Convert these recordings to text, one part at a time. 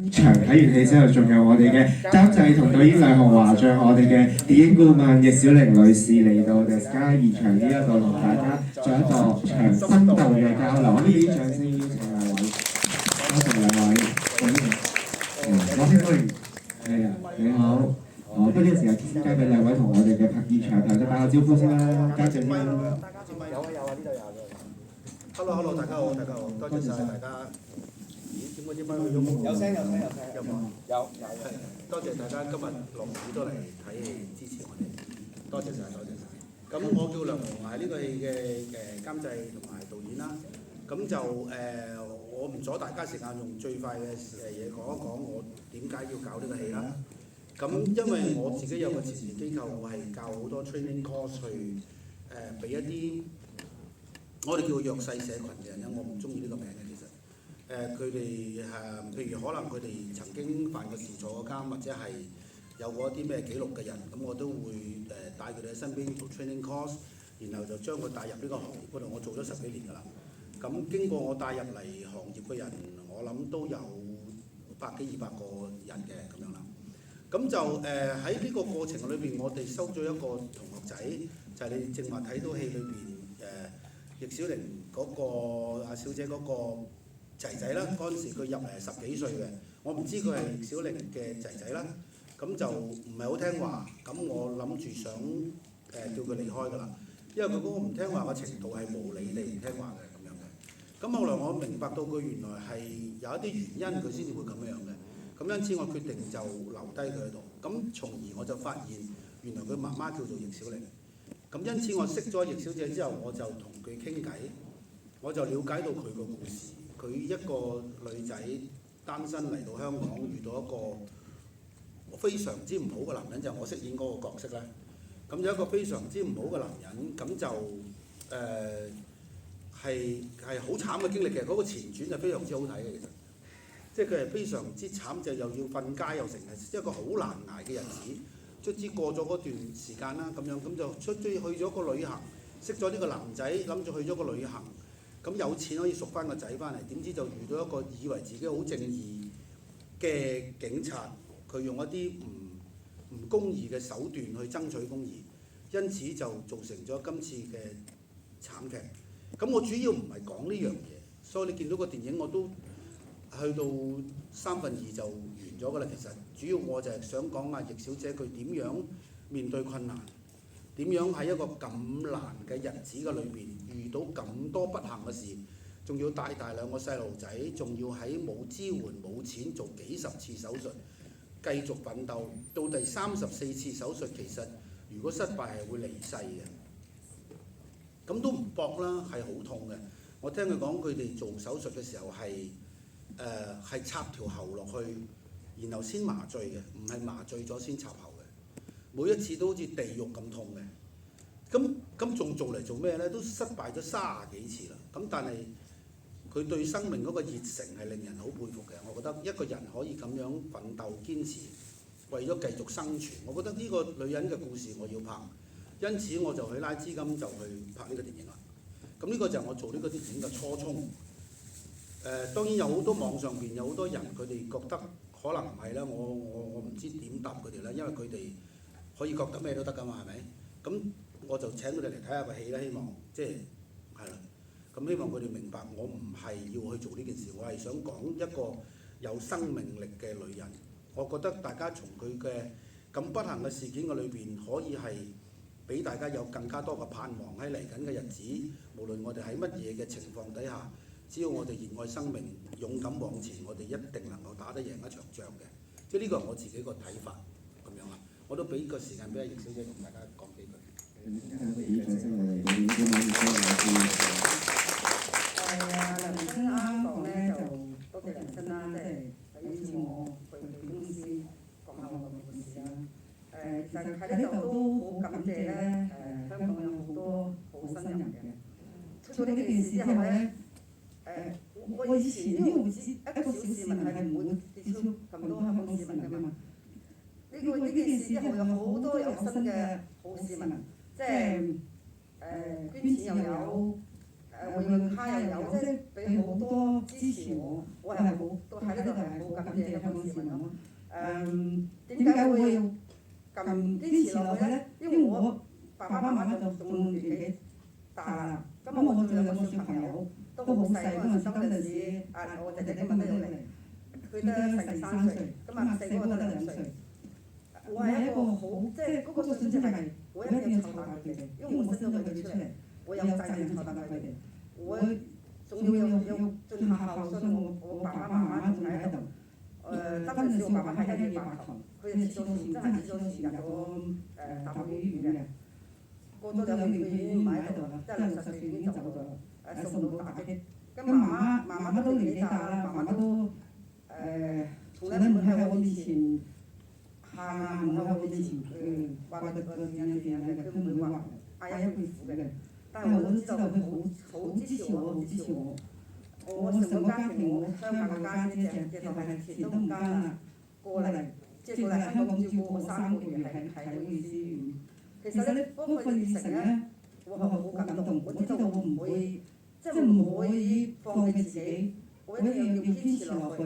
場睇完戲之後，仲有我哋嘅監製同導演梁紅華，仲有我哋嘅電影顧問易小玲女士嚟到我哋而家現場呢一度同大家做一個深度嘅交流。可唔可以掌聲邀請兩位？多謝兩位。我先歡迎，係啊，你好。不如呢個時候先交俾兩位同我哋嘅拍現場朋友打個招呼先啦，家長先啦。有啊，呢度有嘅。Hello， 大家好，多謝晒大家。咦，點解去咗冇？有聲。有冇？有。多謝大家今日落雨都嚟睇戲支持我哋，多謝晒。咁我叫梁紅華，係呢個戲嘅監製同埋導演啦。咁就我唔阻大家時間，用最快嘅嘢講一講我點解要搞呢個戲啦。咁因為我自己有個慈善機構，我係教好多 training course 去俾一啲我哋叫弱勢社群嘅人，我唔中意呢個名嘅其實。佢哋譬如可能佢哋曾經犯過事坐過監，或者係有過一啲咩記錄嘅人，咁我都會帶佢哋喺身邊做 training course， 然後就將佢帶入呢個行業嗰度。我做咗10幾年㗎啦。咁經過我帶入嚟行業嘅人，我諗都有100幾200個人嘅咁樣啦。咁就喺呢個過程裏邊，我哋收咗一個同學仔，就係你正話睇到戲裏邊易小玲嗰個阿小姐嗰個仔仔啦。嗰陣時佢入嚟係10幾歲嘅，我唔知佢係易小玲嘅仔仔啦。咁就唔係好聽話，咁我諗住想叫佢離開㗎啦，因為佢嗰個唔聽話嘅程度係無理地唔聽話嘅咁樣嘅。咁後來我明白到佢原來係有一啲原因佢先至會咁樣嘅。咁因此我決定就留低佢喺度，咁從而我就發現原來佢媽媽叫做易小玲。咁因此我識咗易小姐之後，我就同佢傾偈，我就了解到佢個故事。佢一個女仔單身嚟到香港，遇到一個非常之唔好嘅男人，就係我飾演嗰個角色啦。咁有一個非常之唔好嘅男人，咁就係好慘嘅經歷嘅。嗰個前傳就非常之好睇嘅，其實。即係佢係非常之慘，就又要瞓街，又成係一個好難捱嘅日子。卒之過咗嗰段時間啦，咁樣咁就出咗去咗個旅行，識咗呢個男仔，諗住去咗個旅行，咁有錢可以贖翻個仔翻嚟，點知就遇到一個以為自己好正義嘅警察，佢用一啲唔公義嘅手段去爭取公義，因此就造成咗今次嘅慘劇。咁我主要唔係講呢樣嘢，所以你見到個電影我都去到2/3就完咗㗎啦。其實主要我就係想講阿易小姐佢點樣面對困難，點樣喺一個咁難嘅日子嘅裏邊遇到咁多不幸嘅事，仲要帶大2個細路仔，仲要喺冇支援冇錢做幾十次手術，繼續奮鬥到第34次手術，其實如果失敗係會離世嘅。咁都唔搏啦，係好痛嘅。我聽佢講，佢哋做手術嘅時候係插條喉落去，然後先麻醉嘅，唔係麻醉咗先插喉嘅。每一次都好似地獄咁痛嘅。咁仲做嚟做咩呢？都失敗咗30幾次啦。咁但係佢對生命嗰個熱誠係令人好佩服嘅。我覺得一個人可以咁樣奮鬥堅持，為咗繼續生存，我覺得呢個女人嘅故事我要拍。因此我就去拉資金就去拍呢個電影啦。咁呢個就係我做呢個電影嘅初衷。當然有好多網上邊有好多人佢哋覺得可能唔係啦，我唔知點答佢哋啦，因為佢哋可以覺得咩都得㗎嘛，係咪？咁我就請佢哋嚟睇下個戲啦，希望即係啦。咁希望佢哋明白，我唔係要去做呢件事，我係想講一個有生命力嘅女人。我覺得大家從佢嘅咁不幸嘅事件嘅裏邊，可以係俾大家有更加多嘅盼望喺嚟緊嘅日子。無論我哋喺乜嘢嘅情況底下，只要我哋熱愛生命，勇敢往前，我哋一定能夠打得贏一場仗嘅。即係呢個係我自己個睇法咁樣啦。我都俾個時間俾阿易小姐同大家講幾句。梁明生啱講咧，就多謝梁生啦，即係邀請我去公司講下我嘅故事啦。其實喺呢度都好感謝咧，香港有好多好心人嘅。出咗呢件事之後咧，我以前呢個一個小市民係唔會接觸咁多香港市民㗎嘛。呢件事之後有好多有心嘅好市民，即係捐錢又有，會用卡又有，即係俾好多支持我，我係好都喺呢度係好感謝香港市民咯。點解我會咁堅持落去咧？因為我爸爸媽媽就仲年紀大啦，咁我仲有兩個小朋友都好細嗰陣時，我弟弟問得有嚟，佢得13歲，咁細嗰個得2歲。我係一個好，即係嗰個信息係我一定要湊大佢哋，因為我生咗佢哋出嚟，我有責任湊大佢哋。我仲要盡下孝順我爸爸媽媽仲喺度。當陣時我爸爸係一夜白頭，佢哋遲咗時，真係遲咗時入咗大埔醫院嘅。過咗2年佢已經唔喺度啦，即係60歲已經走咗，受唔到打擊。咁媽媽都年紀大啦，媽媽都從來唔喺我面前喊啊，唔喺我面前話個點樣嘅，佢唔會話嗌一句苦嘅。但係我都知道佢好支持我，好支持我。我成個家庭，我鄉下個家姐就係錢都唔耕啦，過嚟即係過嚟香港照顧我3個月喺嗰啲醫院。其實咧嗰個熱誠咧，我係好感動。我知道我唔會即係唔可以放棄自己，我一定要堅持落去。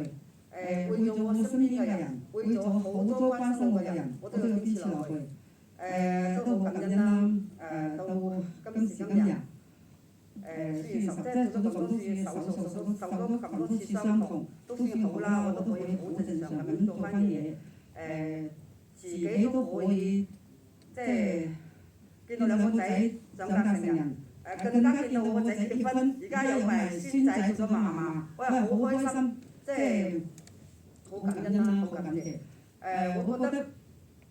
為咗我身邊嘅人，為咗好多關心我嘅人，我都要堅持落去。都好感恩啦。到今時今日。雖然即係做咗咁多次手術，受咗咁多次傷痛，都算好啦，我都可以好正常咁做翻嘢。自己都可以即係見到2個仔長大成人，更加見到我個仔結婚，而家有埋孫仔做咗嫲嫲，我係好開心，即係好感恩啦，好感謝。我覺得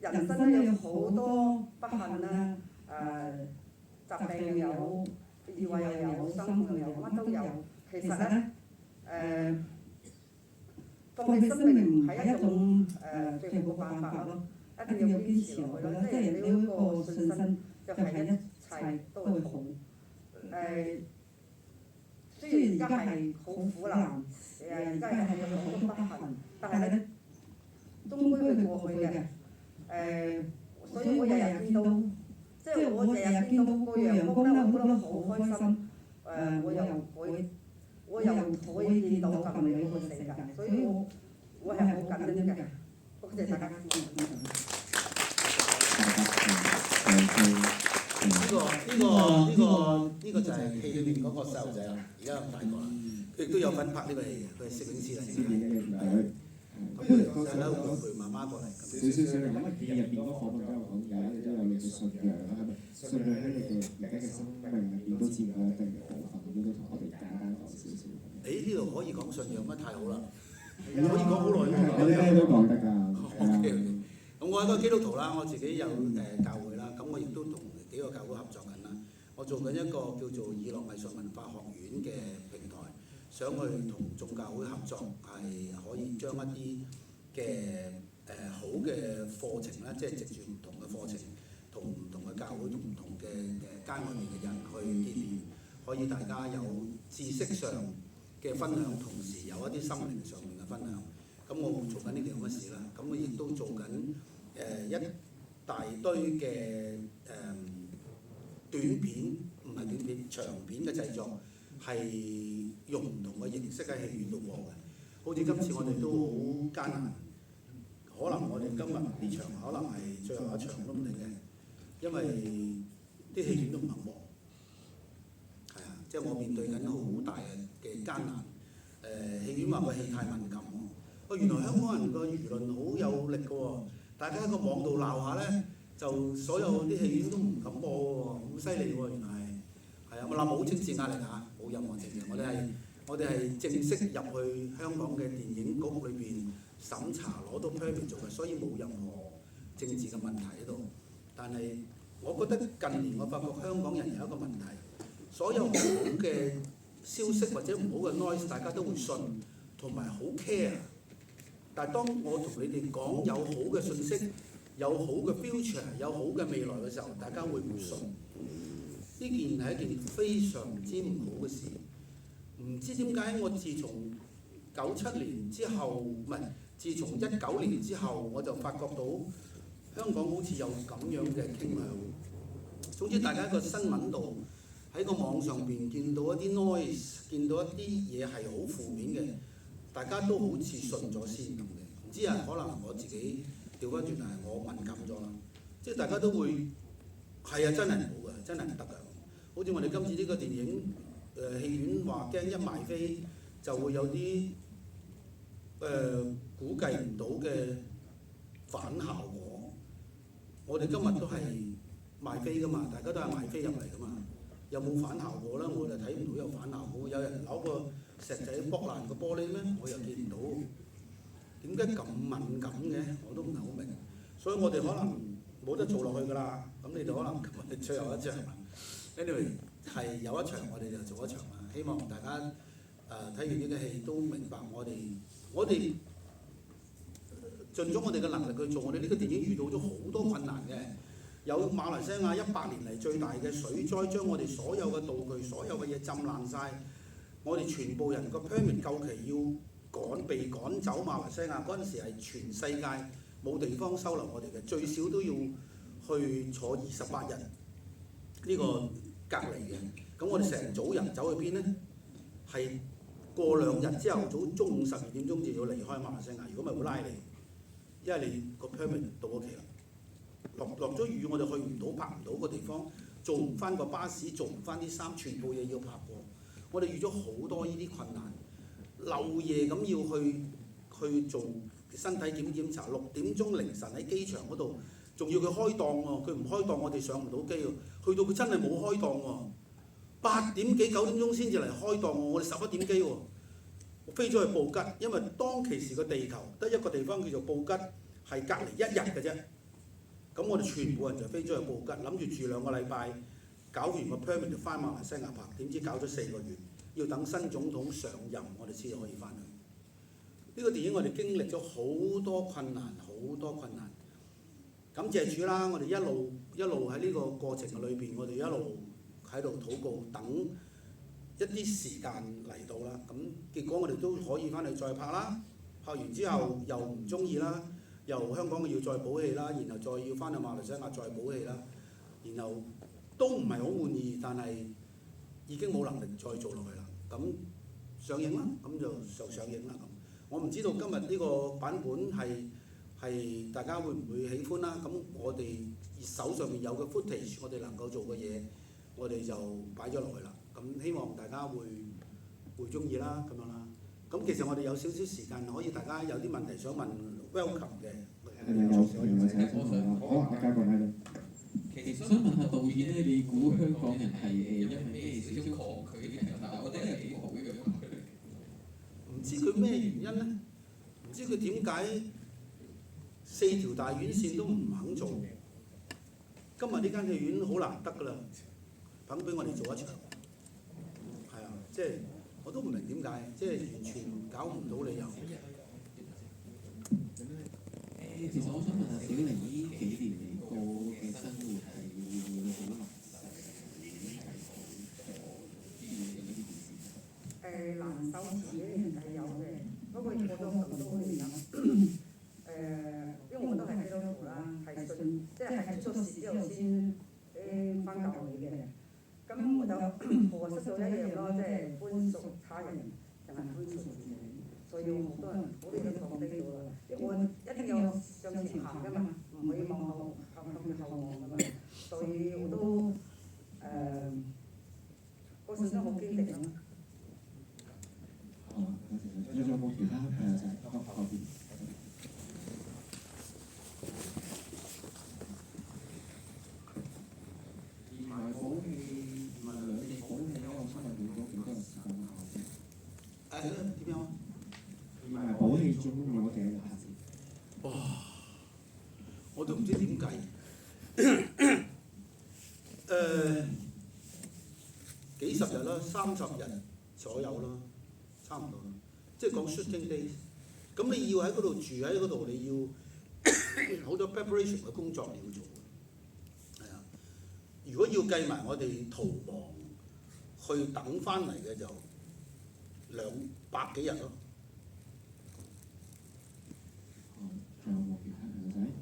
人生都有好多不幸啦，疾病又有。意外又有，生又有，乜都有。其實咧，放棄生命唔係一種最好嘅辦法咯，一定要堅持落去咯。即係你嗰個信心，就係一切都會好。雖然而家係好苦難，而家係有好多不幸，但係咧，終歸會過去嘅。所以我日日見到。即係我日日見到個陽光咧，我覺得好開心。我又可以見到咁美好嘅世界，所以我係好感恩嘅。多謝大家。呢個就係戲裏面嗰個細路仔啦，而家咁大個啦，佢亦都有份拍呢個戲嘅，佢係攝影師嚟。咁佢就喺度陪媽媽過嚟。少咁啊！戲入邊嗰個部分都有講，都有你嘅信仰啦，係咪？信仰喺你嘅生命入邊都佔咗一定嘅部分，咁都同我哋簡單講少少。呢度可以講信仰乜？太好啦！可以講好耐㗎。我哋咩都講得㗎。咁我係一個基督徒啦，我自己有教會啦，咁我亦都同幾個教會合作緊啦。我做緊一個叫做以樂藝術文化學院嘅平台。想去同眾教會合作，係可以將一啲嘅好嘅課程咧，即係藉住唔同嘅課程，同唔同嘅教會同唔同嘅街外面嘅人去見面，可以大家有知識上嘅分享，同時有一啲心靈上面嘅分享。咁我做緊呢件咁嘅事啦，咁我亦都做緊一大堆嘅短片，唔係短片，長片嘅製作。係用唔同嘅形式喺戲院度播嘅，好似今次我哋都好艱難，可能我哋今日呢場可能係最後一場都唔定嘅，因為啲戲院都唔肯播，係啊，即係我面對緊好大嘅艱難。戲院話個戲太敏感喎，原來香港人個輿論好有力嘅喎，大家喺個網度鬧下咧，就所有啲戲院都唔敢播喎，好犀利喎，原來係。係啊，我嗱冇政治壓力嚇，冇任何政治，我哋係正式入去香港嘅電影局裏邊審查攞到 permit 做嘅，所以冇任何政治嘅問題喺度。但係我覺得近年我發覺香港人有一個問題，所有唔好嘅消息或者唔好嘅 noise， 大家都會信，同埋好 care。但係當我同你哋講有好嘅信息、有好嘅 future、有好嘅未來嘅時候，大家會唔信。呢件係一件非常之唔好嘅事，唔知點解我自從97年之後，唔係自從19年之後，我就發覺到香港好似有咁樣嘅傾向。總之大家喺個新聞度喺個網上邊見到一啲 noise， 見到一啲嘢係好負面嘅，大家都好似信咗先咁嘅。唔知啊，可能我自己調翻轉係我敏感咗啦，即係大家都會係啊，真係唔好嘅，真係唔得㗎。好似我哋今次呢個電影戲院話驚一賣飛就會有啲估計唔到嘅反效果。我哋今日都係賣飛㗎嘛，大家都係賣飛入嚟㗎嘛。有冇反效果咧？我就睇唔到有反效果。有人攞個石仔剝爛個玻璃咩？我又見唔到。點解咁敏感嘅？我都唔係好明。所以我哋可能冇得做落去㗎啦。咁你哋可能今日最後一場 ，anyway 係有一場，我哋就做一場啦。希望大家睇完呢個戲都明白我哋盡咗我哋嘅能力去做。我哋呢個電影遇到咗好多困難嘅。有馬來西亞100年嚟最大嘅水災，將我哋所有嘅道具、所有嘅嘢浸爛晒。我哋全部人個 permit 夠期要被趕走馬來西亞嗰陣時係全世界冇地方收留我哋嘅，最少都要去坐28日呢個隔離嘅。咁我哋成組人走去邊呢？係過2日朝頭早中午12點鐘就要離開馬來西亞，如果咪會拉你，因為你個 permit 到咗期啦。落咗雨，我哋去唔到，拍唔到個地方，做唔翻個巴士，做唔翻啲衫，全部嘢要拍過。我哋遇咗好多呢啲困難，漏夜咁要去做身體檢查，6點鐘凌晨喺機場嗰度，仲要佢開檔喎，佢唔開檔我哋上唔到機喎。去到佢真係冇開檔喎，8點幾9點鐘先至嚟開檔喎，我哋11點機喎。我飛咗去布吉，因為當其時個地球得一個地方叫做布吉，係隔離1日嘅啫。咁我哋全部人就飛咗去布吉，諗住住2個禮拜，搞完個 permit 就翻馬來西亞拍，點知搞咗4個月，要等新總統上任，我哋先至可以翻去。呢個電影我哋經歷咗好多困難，好多困難。感謝主啦！我哋一路喺呢個過程嘅裏邊，我哋一路喺度禱告，等一啲時間嚟到啦。咁結果我哋都可以翻去再拍啦。拍完之後又唔中意啦。由香港要再補戲啦，然後再要翻去馬來西亞再補戲啦，然後都唔係好滿意，但係已經冇能力再做落去啦。咁上映啦，咁就上映啦。咁我唔知道今日呢個版本係大家會唔會喜歡啦？咁我哋手上面有嘅 footage， 我哋能夠做嘅嘢，我哋就擺咗落去啦。咁希望大家會中意啦，咁樣啦。咁其實我哋有少少時間，可以大家有啲問題想問 welcome 嘅。我交個麥啦。其實想問下導演咧，你估香港人係因為咩少少抗拒嘅？但係我覺得係幾好嘅抗拒。唔知佢咩原因咧？唔知佢點解4條大院線都唔肯做？今日呢間戲院好難得㗎啦，肯俾我哋做一場。係啊，即係我都唔明點解，即係完全搞唔到理由。其實我想問下小玲呢幾年嚟過嘅生活係會唔會好難受？難受自己係有嘅，不過過咗咁多年啦。因為我都係基督徒啦，係信即係出咗事之後先翻教會嘅。咁我就學識咗一樣咯，即係寬恕他人，就係寬恕自己。所以好多人都放低咗啦。我一定要向前行㗎嘛，唔可以向後望㗎嘛。所以我都個信心好堅定咯。仲有冇其他就係後邊。而埋補氣，唔係兩地補氣咧，我想問用咗幾多時間考試？點樣？而埋補氣總共用咗幾多日考試？哇！我都唔知點計。幾十日啦，30日左右啦，差唔多啦。即係講 shooting days。咁你要喺嗰度住喺嗰度，你要好多 preparation 嘅工作你要做。係啊，如果要計埋我哋逃亡去等翻嚟嘅就200幾日咯。仲有冇其他人仔？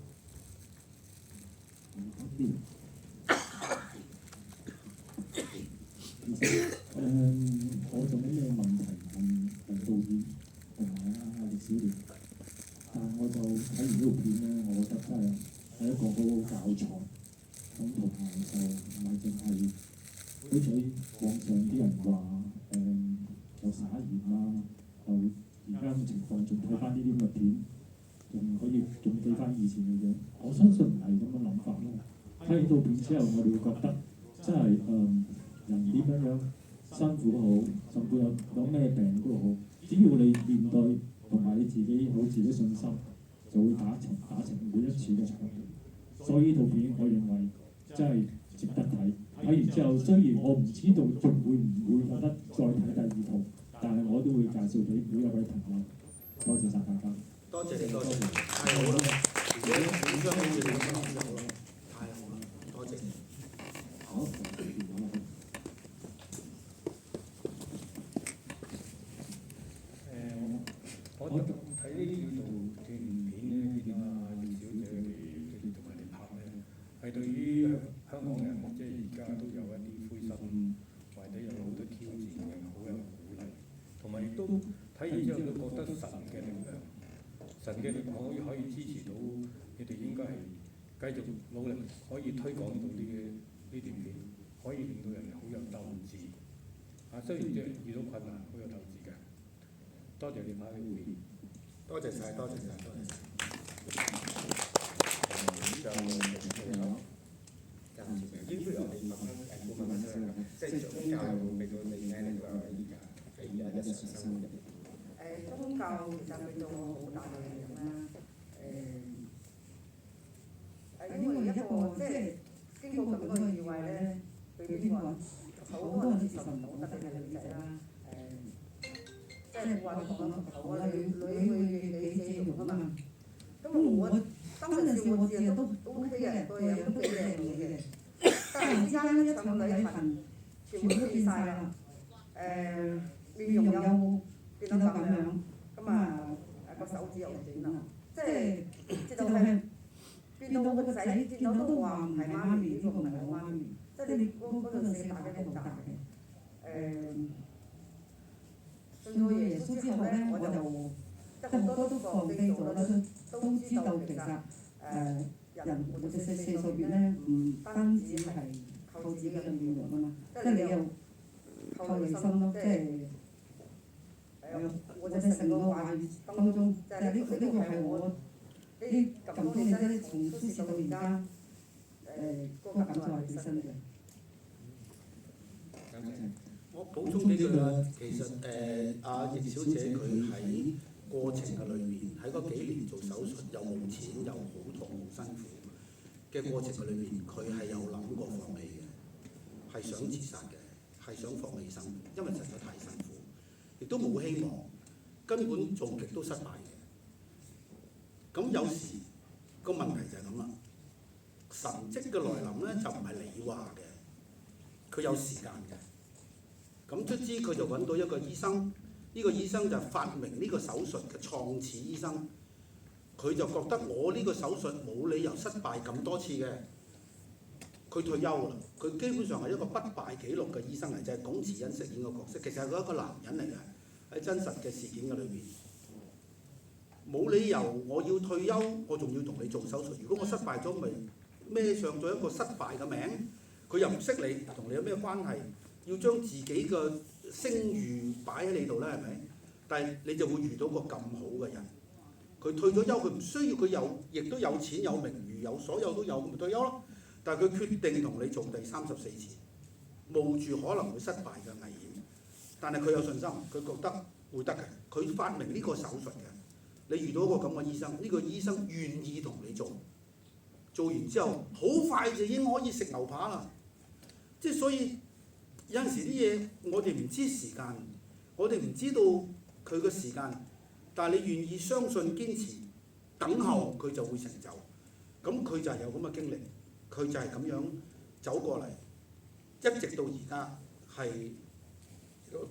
就睇完呢套片咧，我覺得真係一個好好教材。咁同埋就唔係淨係好似網上啲人話就撒鹽啦，就而家咁情況仲睇翻呢啲咁嘅片，仲可以仲記翻以前嘅嘢。我相信唔係咁嘅諗法咯。睇完套片之後，我哋會覺得真係人點樣辛苦好，甚至有咩病都好，只要你面對同埋你自己好自己信心，就會打成每一次嘅場面。所以呢套片我認為真係值得睇。睇完之後，雖然我唔知道仲會唔會有得再睇第二套，但係我都會介紹俾每一位朋友。多謝晒大家。多謝你，多謝你，太好啦！而且互相好似你咁諗就好啦，太好啦，多謝你。好。我睇呢套短片咧，見阿葉小姐你同埋你拍咧，係對於香港人即係而家都有一啲灰心，或者有好多挑戰嘅，好有鼓勵，同埋亦都睇完之後都覺得神嘅力量，神嘅力量可以支持到你哋應該係繼續努力，可以推廣到呢段片，可以令到人好有鬥志。雖然即係遇到困難，好有鬥志嘅。多謝你拍呢部片。多謝晒，多謝晒，多謝晒。應該由你問顧問先啦，即係宗教令到你咧，你話而家日常生活入邊。宗教其實令到我好大嘅影響啦。因為一個即係經過咁多嘅意外咧，對邊個好多人接受唔到，特別係女仔啦。即係話講啦，頭啊女嘅借用啊嘛。咁我當陣時我自己都 OK 嘅，個樣都幾靚女嘅。突然之間一上旅行，全部都變晒啦。面容又變到咁樣，咁啊個手指又短啦，即係直到係變到個仔見到都話唔係媽咪，呢個唔係我媽咪，即係你嗰陣時打擊好大嘅。信咗耶穌之後咧，我就即係好多都放低咗啦，都知道其實人活到四十歲咧，唔單止係靠自己嘅面容啊嘛，即係你又靠內心咯，即係我在成個話語當中，就係呢個係我呢咁多年咧，從出世到而家個感覺係幾深嘅。我補充幾句啦，其實阿葉小姐佢喺過程嘅裏面，喺嗰幾年做手術又冇錢又好痛好辛苦嘅過程嘅裏面，佢係有諗過放棄嘅，係想自殺嘅，係想放棄生活，因為實在太辛苦，亦都冇希望，根本做極都失敗嘅。咁有時個問題就係咁啦，神蹟嘅來臨咧就唔係你話嘅，佢有時間嘅。咁卒之佢就揾到一個醫生，呢個醫生就發明呢個手術嘅創始醫生，佢就覺得我呢個手術冇理由失敗咁多次嘅，佢退休啦。佢基本上係一個不敗紀錄嘅醫生嚟，就係龔慈恩飾演個角色，其實係佢一個男人嚟嘅，喺真實嘅事件嘅裏邊，冇理由我要退休，我仲要同你做手術。如果我失敗咗，咪孭上咗一個失敗嘅名，佢又唔識你，同你有咩關係？要將自己嘅聲譽擺喺你度咧，係咪？但係你就會遇到個咁好嘅人，佢退咗休，佢唔需要，佢有亦都有錢有名譽有所有都有，咁咪退休咯。但係佢決定同你做第34次，冒住可能會失敗嘅危險，但係佢有信心，佢覺得會得嘅。佢發明呢個手術嘅，你遇到一個咁嘅醫生，呢個醫生願意同你做，做完之後好快就已經可以食牛扒啦。即係所以。有陣時啲嘢我哋唔知時間，我哋唔知道佢嘅時間，但係你願意相信、堅持、等候，佢就會成就。咁佢就係有咁嘅經歷，佢就係咁樣走過嚟，一直到而家係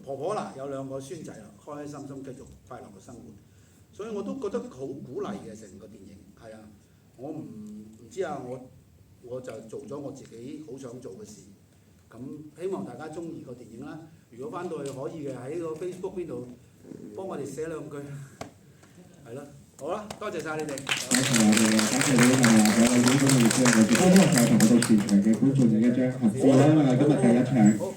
婆婆啦，有2個孫仔啦，開開心心繼續快樂嘅生活。所以我都覺得好鼓勵嘅成個電影，係啊，我唔知啊，我就做咗我自己好想做嘅事。咁希望大家中意個電影啦。如果翻到去可以嘅，喺個 Facebook 邊度幫我哋寫2句，係咯。好啦，多謝晒你哋。多謝我哋，多謝你係話咗我哋呢個月嘅，我哋都係同我哋全場嘅觀眾影一張合照啦，因為今日第一場。